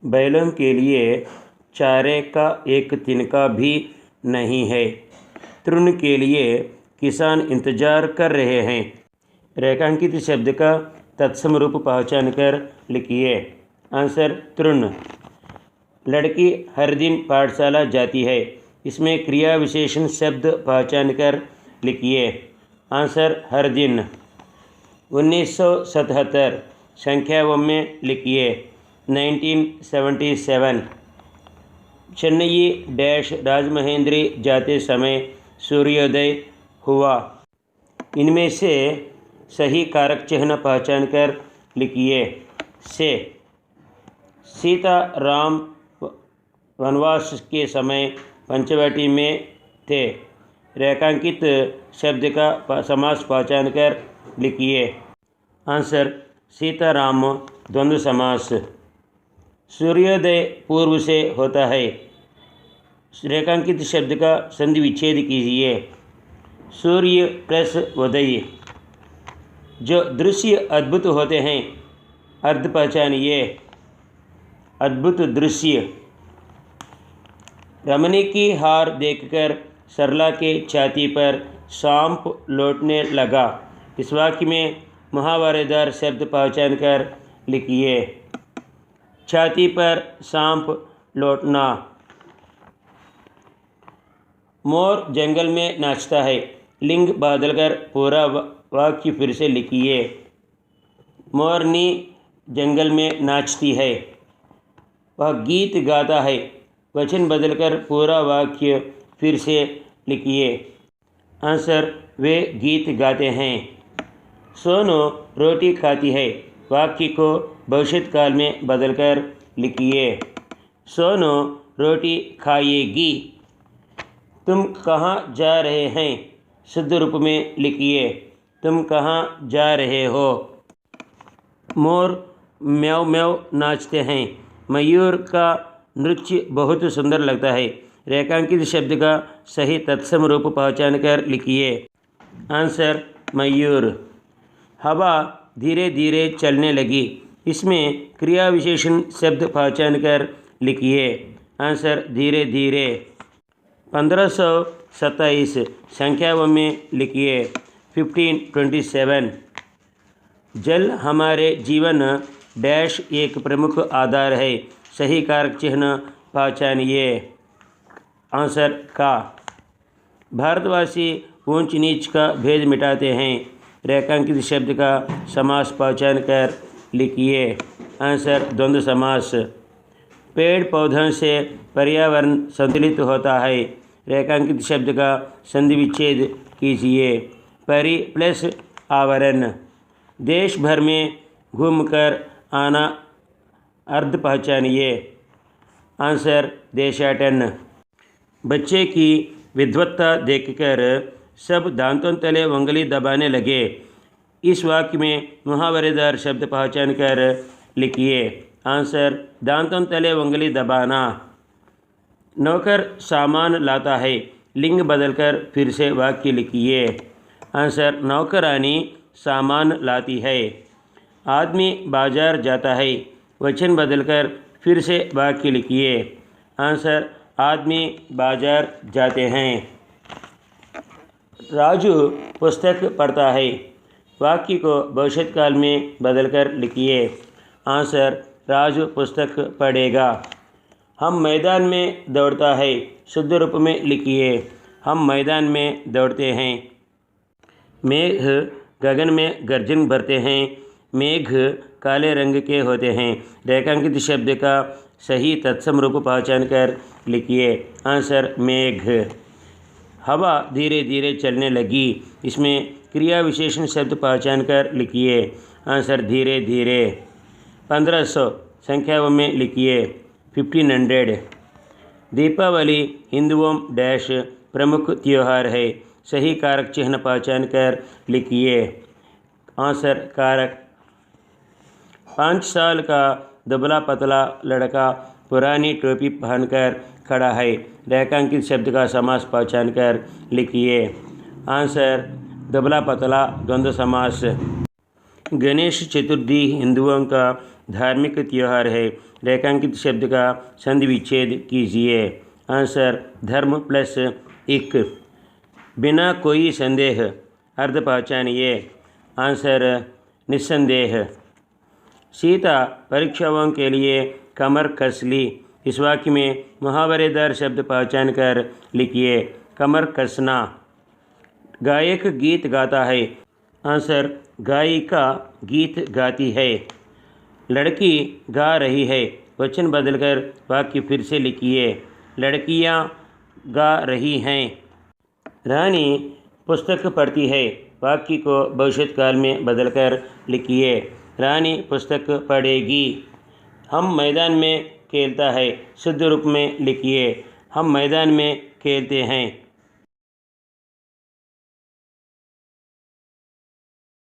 बैलों के लिए चारे का एक तिनका भी नहीं है। तृण के लिए किसान इंतजार कर रहे हैं। रेखांकित शब्द का तत्सम रूप पहचान कर लिखिए। आंसर तृण। लड़की हर दिन पाठशाला जाती है। इसमें क्रिया विशेषण शब्द पहचान कर लिखिए। आंसर हर दिन। 1977 संख्याओं में लिखिए। 1977। चेन्नई डैश राजमहेंद्री जाते समय सूर्योदय हुआ। इनमें से सही कारक चिन्ह पहचान कर लिखिए। से। सीता राम वनवास के समय पंचवटी में थे। रेखांकित शब्द का समास पहचान कर लिखिए। आंसर सीताराम द्वंद्व समास। सूर्योदय पूर्व से होता है। रेखांकित शब्द का संधि विच्छेद कीजिए। सूर्य प्लस उदय। जो दृश्य अद्भुत होते हैं, अर्थ पहचानिए। अद्भुत दृश्य। रमणी की हार देखकर सरला के छाती पर सांप लौटने लगा। इस वाक्य में मुहावरेदार शब्द पहचान कर लिखिए। छाती पर सांप लौटना। मोर जंगल में नाचता है। लिंग बदलकर पूरा वाक्य फिर से लिखिए। मोरनी जंगल में नाचती है। वह गीत गाता है। वचन बदलकर पूरा वाक्य फिर से लिखिए। आंसर वे गीत गाते हैं। सोनू रोटी खाती है। वाक्य को भविष्यकाल में बदलकर लिखिए। सोनू रोटी खाएगी। तुम कहाँ जा रहे हैं? शुद्ध रूप में लिखिए। तुम कहाँ जा रहे हो? मोर म्याऊ म्याऊ नाचते हैं। मयूर का नृत्य बहुत सुंदर लगता है। रेखांकित शब्द का सही तत्सम रूप पहचान कर लिखिए। आंसर मयूर। हवा धीरे धीरे चलने लगी। इसमें क्रिया विशेषण शब्द पहचान कर लिखिए। आंसर धीरे धीरे। 1527 संख्याओं में लिखिए। 1527। जल हमारे जीवन डैश एक प्रमुख आधार है। सही कारक चिन्ह पहचानिए। आंसर का। भारतवासी ऊंच नीच का भेद मिटाते हैं। रेखांकित शब्द का समास पहचान कर लिखिए। आंसर द्वंद्व समास। पेड़ पौधों से पर्यावरण संतुलित होता है। रेखांकित शब्द का संधि विच्छेद कीजिए। परि प्लस आवरण। देश भर में घूमकर आना अर्थ पहचानिए। आंसर देशाटन। बच्चे की विद्वत्ता देखकर सब दांतों तले उंगली दबाने लगे। इस वाक्य में मुहावरेदार शब्द पहचान कर लिखिए। आंसर दांतों तले उंगली दबाना। नौकर सामान लाता है। लिंग बदलकर फिर से वाक्य लिखिए। आंसर नौकरानी सामान लाती है। आदमी बाजार जाता है। वचन बदलकर फिर से वाक्य लिखिए। आंसर आदमी बाजार जाते हैं। राजू पुस्तक पढ़ता है। वाक्य को भविष्यकाल में बदलकर लिखिए। आंसर राजू पुस्तक पढ़ेगा। हम मैदान में दौड़ता है। शुद्ध रूप में लिखिए। हम मैदान में दौड़ते हैं। मेघ गगन में गर्जन भरते हैं। मेघ काले रंग के होते हैं। रेखांकित शब्द का सही तत्सम रूप पहचान कर लिखिए। आंसर मेघ। हवा धीरे धीरे चलने लगी। इसमें क्रिया विशेषण शब्द पहचान कर लिखिए। आंसर धीरे धीरे। 1500 संख्याओं में लिखिए। 1500। दीपावली हिंदुओं डैश प्रमुख त्यौहार है। सही कारक चिन्ह पहचान कर लिखिए। आंसर कारक। 5 साल का दुबला पतला लड़का पुरानी टोपी पहनकर खड़ा है। रेखांकित शब्द का समास पहचान कर लिखिए। आंसर दुबला पतला द्वंद्व समास। गणेश चतुर्थी हिंदुओं का धार्मिक त्यौहार है। रेखांकित शब्द का संधि विच्छेद कीजिए। आंसर धर्म प्लस इक। बिना कोई संदेह अर्थ पहचानिए। आंसर निस्संदेह। सीता परीक्षाओं के लिए कमर कस ली। इस वाक्य में मुहावरेदार शब्द पहचान कर लिखिए। कमर कसना। गायक गीत गाता है। आंसर गायिका गीत गाती है। लड़की गा रही है। वचन बदलकर वाक्य फिर से लिखिए। लड़कियां गा रही हैं। रानी पुस्तक पढ़ती है। वाक्य को भविष्यत काल में बदलकर लिखिए। रानी पुस्तक पढ़ेगी। हम मैदान में खेलता है। शुद्ध रूप में लिखिए। हम मैदान में खेलते हैं।